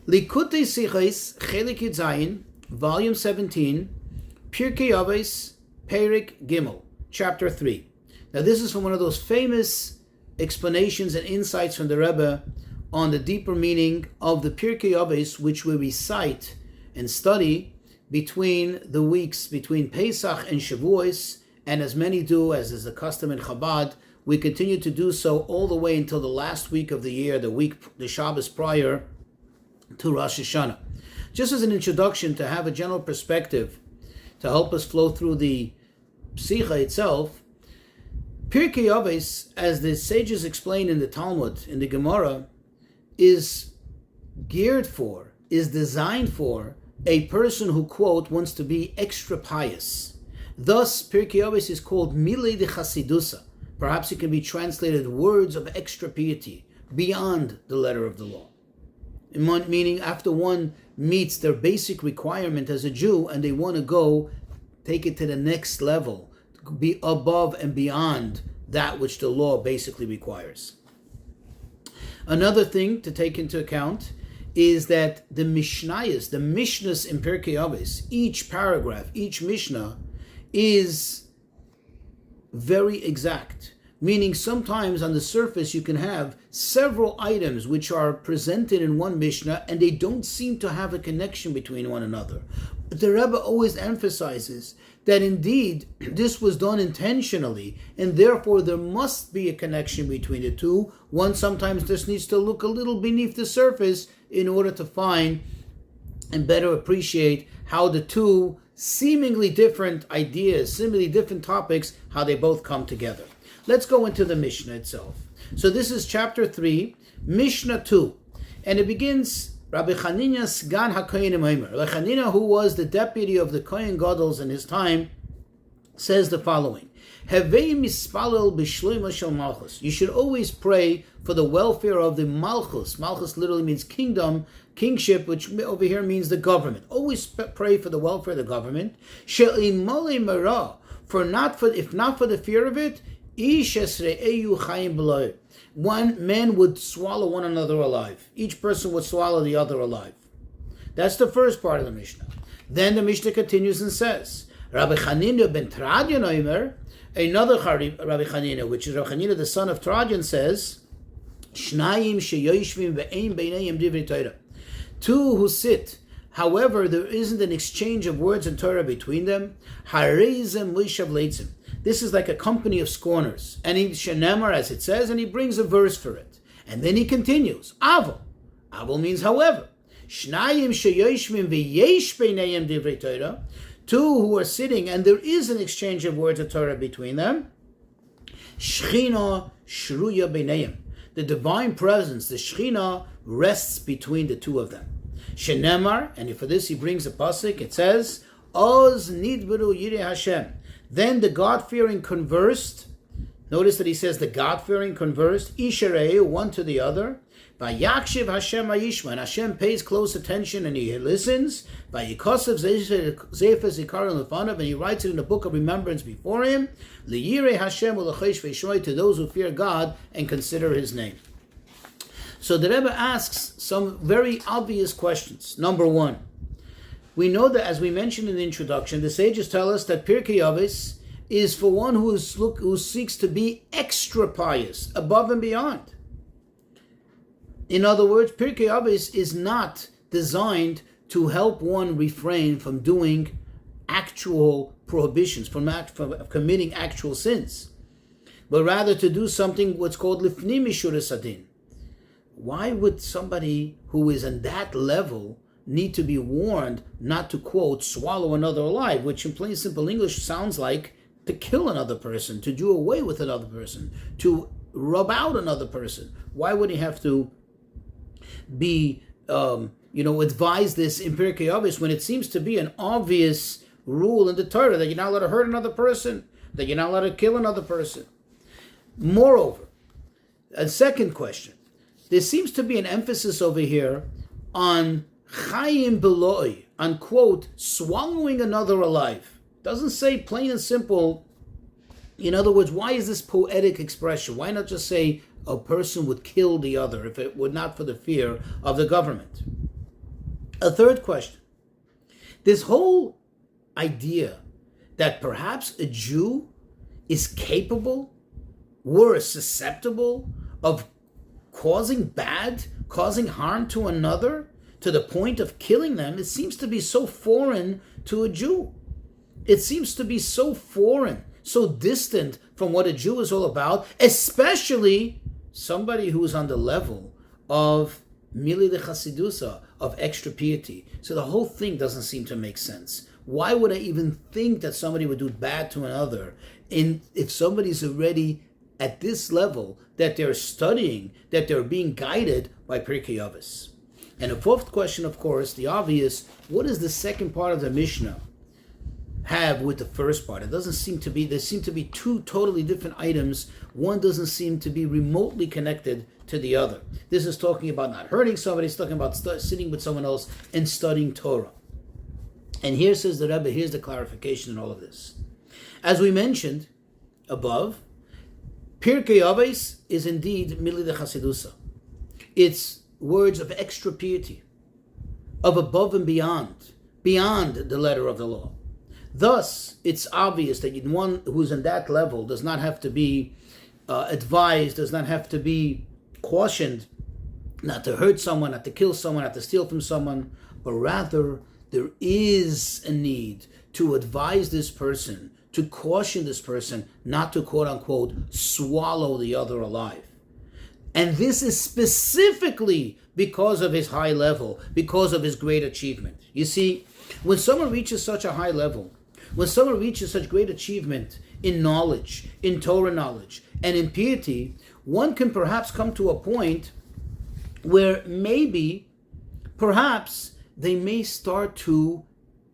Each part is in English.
Likutei Sichos, Chelik Yud Volume 17, Pirkei Avos, Perek Gimel, Chapter 3. Now this is from one of those famous explanations and insights from the Rebbe on the deeper meaning of the Pirkei Avos, which we recite and study between the weeks between Pesach and Shavuos, and as many do, as is the custom in Chabad, we continue to do so all the way until the last week of the year, the Shabbos prior to Rosh Hashanah. Just as an introduction to have a general perspective to help us flow through the Psicha itself, Pirkei Avos, as the sages explain in the Talmud, in the Gemara, is geared for, is designed for a person who, quote, wants to be extra pious. Thus, Pirkei Avos is called Milei de Chasidusa. Perhaps it can be translated words of extra piety, beyond the letter of the law. Meaning, after one meets their basic requirement as a Jew and they want to go take it to the next level, be above and beyond that which the law basically requires. Another thing to take into account is that the Mishnayos, the Mishnahs in Pirkei Avos, each paragraph, each Mishnah is very exact. Meaning sometimes on the surface you can have several items which are presented in one Mishnah and they don't seem to have a connection between one another. But the Rebbe always emphasizes that indeed this was done intentionally and therefore there must be a connection between the two. One sometimes just needs to look a little beneath the surface in order to find and better appreciate how the two seemingly different ideas, seemingly different topics, how they both come together. Let's go into the Mishnah itself. So this is chapter 3, Mishnah 2. And it begins, Rabbi Chanina Sgan HaKohenim Omer. Rabbi Chanina, who was the deputy of the Kohen Gadol in his time, says the following. Hevei mispalel b'shloima shel malchus. You should always pray for the welfare of the malchus. Malchus literally means kingdom, kingship, which over here means the government. Always pray for the welfare of the government. She'in mole mara. If not for the fear of it, one man would swallow one another alive. Each person would swallow the other alive. That's the first part of the Mishnah. Then the Mishnah continues and says, Rabbi Chanina ben Tradian Omer, another Rabbi Chanina, which is Rabbi Chanina the son of Tradian, says, Shnayim sheyoshvim ve'ein beinayim divrei Torah. Two who sit, however, there isn't an exchange of words in Torah between them. Hareizem lishav leitzim. This is like a company of scorners. And he shenemar, as it says, and he brings a verse for it. And then he continues, Avos. Avos means however. Shnayim sheyoshvim ve'yesh beinayim divrei Torah. Two who are sitting, and there is an exchange of words of Torah between them. Shechina shruya beinayim. The divine presence, the Shechina, rests between the two of them. Shenemar, and for this he brings a pasuk. It says, Oz nidberu yirei Hashem. Then the God-fearing conversed. Notice that he says the God-fearing conversed. Ishareu, one to the other. Vayakshiv Hashem Ayishma. And Hashem pays close attention and he listens. Vayikosav Zefer Zikaron Lefanav. And he writes it in the book of remembrance before him. Liyirei Hashem u'lechesh ve'shoy. To those who fear God and consider his name. So the Rebbe asks some very obvious questions. Number one, we know that, as we mentioned in the introduction, the sages tell us that Pirkei Avos is for one who seeks to be extra pious, above and beyond. In other words, Pirkei Avos is not designed to help one refrain from doing actual prohibitions, from committing actual sins, but rather to do something what's called lifnim mishuras adin. Why would somebody who is on that level need to be warned not to, quote, swallow another alive, which in plain simple English sounds like to kill another person, to do away with another person, to rub out another person? Why would he have to be, advise this in Pirkei Avos when it seems to be an obvious rule in the Torah that you're not allowed to hurt another person, that you're not allowed to kill another person? Moreover, a second question. There seems to be an emphasis over here on chayim beloi, on, quote, swallowing another alive. Doesn't say plain and simple. In other words, why is this poetic expression? Why not just say a person would kill the other if it were not for the fear of the government? A third question. This whole idea that perhaps a Jew is capable or susceptible of causing harm to another to the point of killing them, it seems to be so foreign to a Jew. It seems to be so foreign, so distant from what a Jew is all about, especially somebody who is on the level of Mili de Chasidusa, of extra piety. So the whole thing doesn't seem to make sense. Why would I even think that somebody would do bad to another if somebody's already at this level that they're studying, that they're being guided by Pirkei Avos? And the fourth question, of course, the obvious, what does the second part of the Mishnah have with the first part? It doesn't seem to be, there seem to be two totally different items. One doesn't seem to be remotely connected to the other. This is talking about not hurting somebody, it's talking about sitting with someone else and studying Torah. And here says the Rabbi, here's the clarification in all of this. As we mentioned above, Pirkei Avos is indeed Mili de Chasidusa. It's words of extra piety, of above and beyond the letter of the law. Thus, it's obvious that one who's in that level does not have to be advised, does not have to be cautioned not to hurt someone, not to kill someone, not to steal from someone, but rather there is a need to advise this person, to caution this person not to quote-unquote swallow the other alive. And this is specifically because of his high level, because of his great achievement. You see, when someone reaches such a high level, when someone reaches such great achievement in knowledge, in Torah knowledge, and in piety, one can perhaps come to a point where perhaps they may start to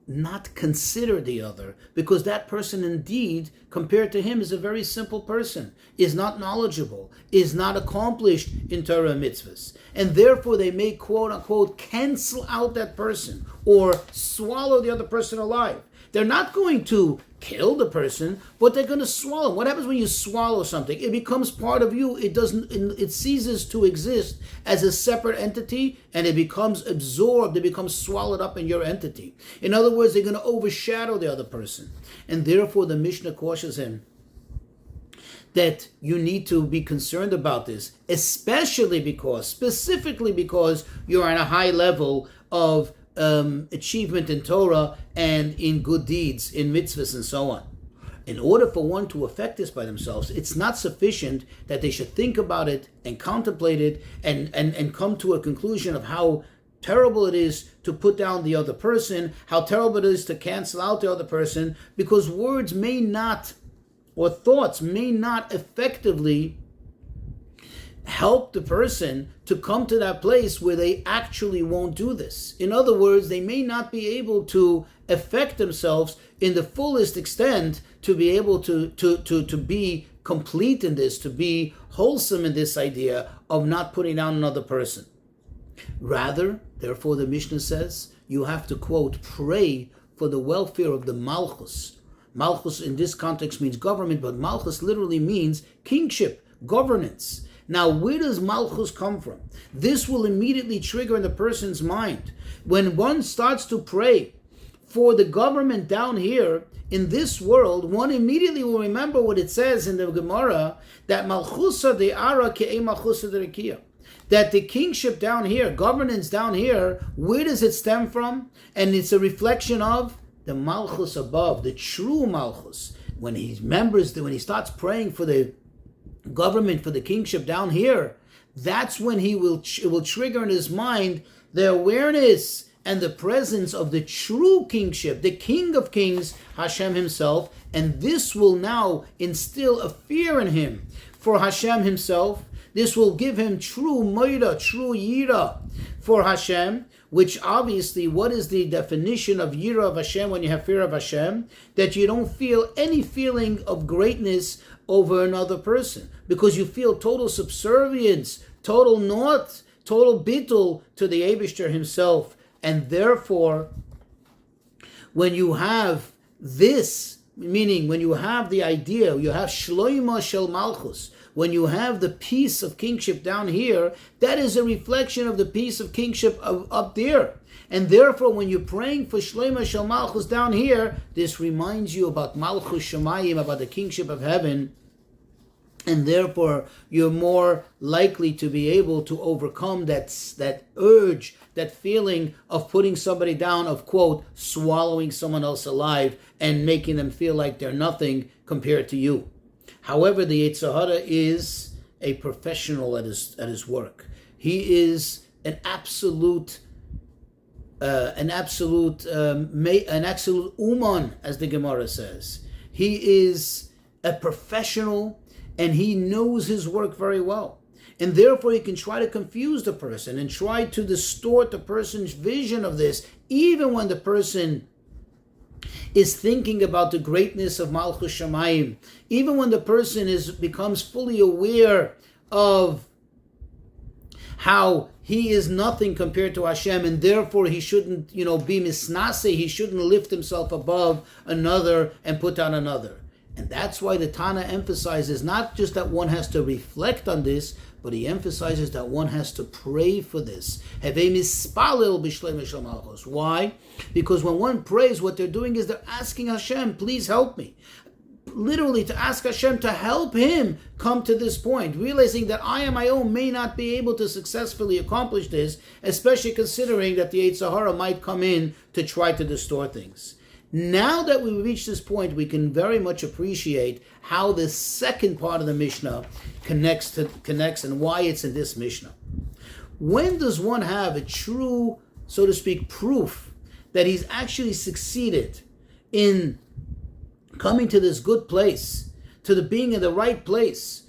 not consider the other, because that person indeed, compared to him, is a very simple person, is not knowledgeable, is not accomplished in Torah and mitzvahs. And therefore they may quote-unquote cancel out that person or swallow the other person alive. They're not going to kill the person, but they're going to swallow. What happens when you swallow something? It becomes part of you. It ceases to exist as a separate entity, and it becomes absorbed. It becomes swallowed up in your entity. In other words, they're going to overshadow the other person. And therefore, the Mishnah cautions him that you need to be concerned about this, specifically because you're on a high level of achievement in Torah and in good deeds, in mitzvahs and so on. In order for one to affect this by themselves, it's not sufficient that they should think about it and contemplate it and come to a conclusion of how terrible it is to put down the other person, how terrible it is to cancel out the other person, because words may not, or thoughts may not effectively help the person to come to that place where they actually won't do this. In other words, they may not be able to affect themselves in the fullest extent to be able to be complete in this, to be wholesome in this idea of not putting down another person. Rather, therefore, the Mishnah says, you have to, quote, pray for the welfare of the Malchus. Malchus in this context means government, but Malchus literally means kingship, governance. Now, where does Malchus come from? This will immediately trigger in the person's mind. When one starts to pray for the government down here in this world, one immediately will remember what it says in the Gemara, that Malchusa de Ara ke'e Malchusa de Rekia. That the kingship down here, governance down here, where does it stem from? And it's a reflection of the Malchus above, the true Malchus. When he starts praying for the government, for the kingship down here, that's when it will trigger in his mind the awareness and the presence of the true kingship, the King of Kings, Hashem himself, and this will now instill a fear in him for Hashem himself. This will give him true moira, true yira for Hashem, which obviously, what is the definition of yira of Hashem when you have fear of Hashem? That you don't feel any feeling of greatness over another person, because you feel total subservience, total naught, total bittul to the Eibishter himself. And therefore, when you have this, meaning when you have the idea, you have shloima shel malchus, when you have the peace of kingship down here, that is a reflection of the peace of kingship up there. And therefore, when you're praying for Shleima Shel Malchus down here, this reminds you about Malchus Shemayim, about the kingship of heaven. And therefore, you're more likely to be able to overcome that urge, that feeling of putting somebody down, of, quote, swallowing someone else alive and making them feel like they're nothing compared to you. However, the Yetzer Hara is a professional at his work. He is an absolute uman, as the Gemara says. He is a professional, and he knows his work very well. And therefore he can try to confuse the person and try to distort the person's vision of this, even when the person is thinking about the greatness of Malchus Shamayim, even when the person becomes fully aware of how he is nothing compared to Hashem, and therefore he shouldn't, be misnase, he shouldn't lift himself above another and put down another. And that's why the Tana emphasizes not just that one has to reflect on this, but he emphasizes that one has to pray for this. Why? Because when one prays, what they're doing is they're asking Hashem, please help me. Literally to ask Hashem to help him come to this point, realizing that I on my own may not be able to successfully accomplish this, especially considering that the Yetzer Hara might come in to try to distort things. Now that we reach this point, we can very much appreciate how the second part of the Mishnah connects and why it's in this Mishnah. When does one have a true, so to speak, proof that he's actually succeeded in coming to this good place, to the being in the right place,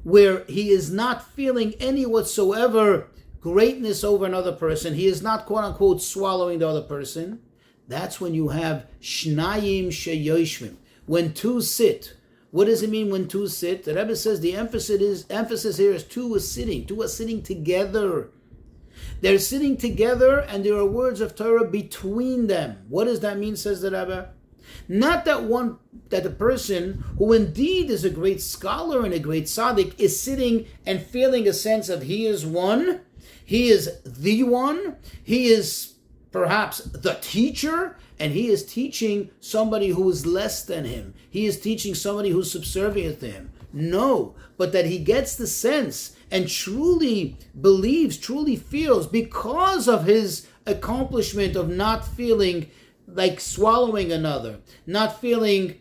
where he is not feeling any whatsoever greatness over another person, he is not quote-unquote swallowing the other person? That's when you have shnayim sheyoshvim, when two sit. What does it mean when two sit? The Rebbe says the emphasis here is two are sitting together. They're sitting together, and there are words of Torah between them. What does that mean, says the Rebbe? Not that the person who indeed is a great scholar and a great tzaddik is sitting and feeling a sense of he is one, he is the one, he is perhaps the teacher, and he is teaching somebody who is less than him. He is teaching somebody who's subservient to him. No, but that he gets the sense and truly believes, truly feels, because of his accomplishment of not feeling like swallowing another, not feeling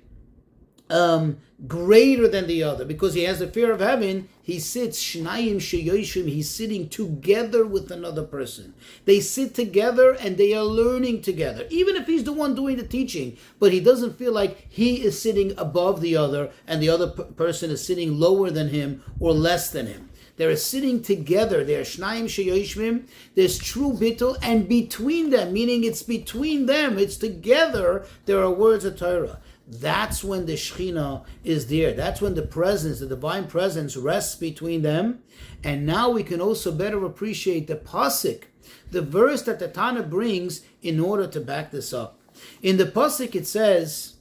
greater than the other, because he has the fear of heaven. He sits shnayim sheyoshim. He's sitting together with another person. They sit together and they are learning together, even if he's the one doing the teaching. But he doesn't feel like he is sitting above the other and the other person is sitting lower than him or less than him. They're sitting together. They're shnayim sheyoshim. There's true bittul, and between them, meaning it's between them, it's together, there are words of Torah. That's when the Shekhinah is there. That's when the presence, the divine presence, rests between them. And now we can also better appreciate the pasuk, the verse that the Tana brings in order to back this up. In the pasuk it says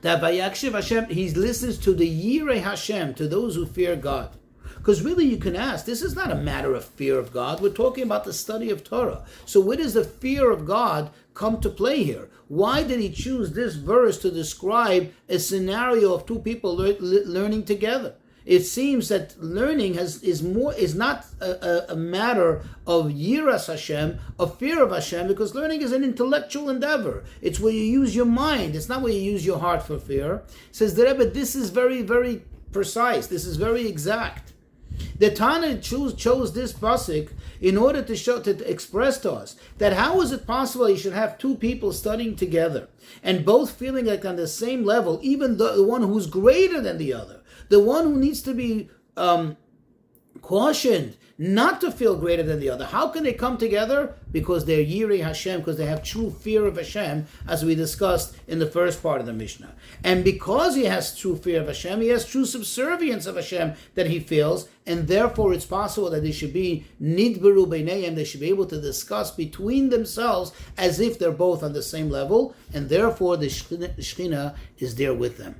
that Vayakshiv Hashem, he listens to the Yirei Hashem, to those who fear God. Because really you can ask, this is not a matter of fear of God. We're talking about the study of Torah. So where does the fear of God come to play here? Why did he choose this verse to describe a scenario of two people learning together? It seems that learning is not a matter of yiras Hashem, of fear of Hashem, because learning is an intellectual endeavor. It's where you use your mind. It's not where you use your heart for fear. Says the Rebbe, this is very, very precise. This is very exact. The Tana chose this pasuk in order to express to us that how is it possible you should have two people studying together and both feeling like on the same level, even the one who's greater than the other, the one who needs to be cautioned not to feel greater than the other. How can they come together? Because they're Yirei Hashem, because they have true fear of Hashem, as we discussed in the first part of the Mishnah. And because he has true fear of Hashem, he has true subservience of Hashem that he feels, and therefore it's possible that they should be nidberu beinayim, they should be able to discuss between themselves as if they're both on the same level, and therefore the Shekhinah is there with them.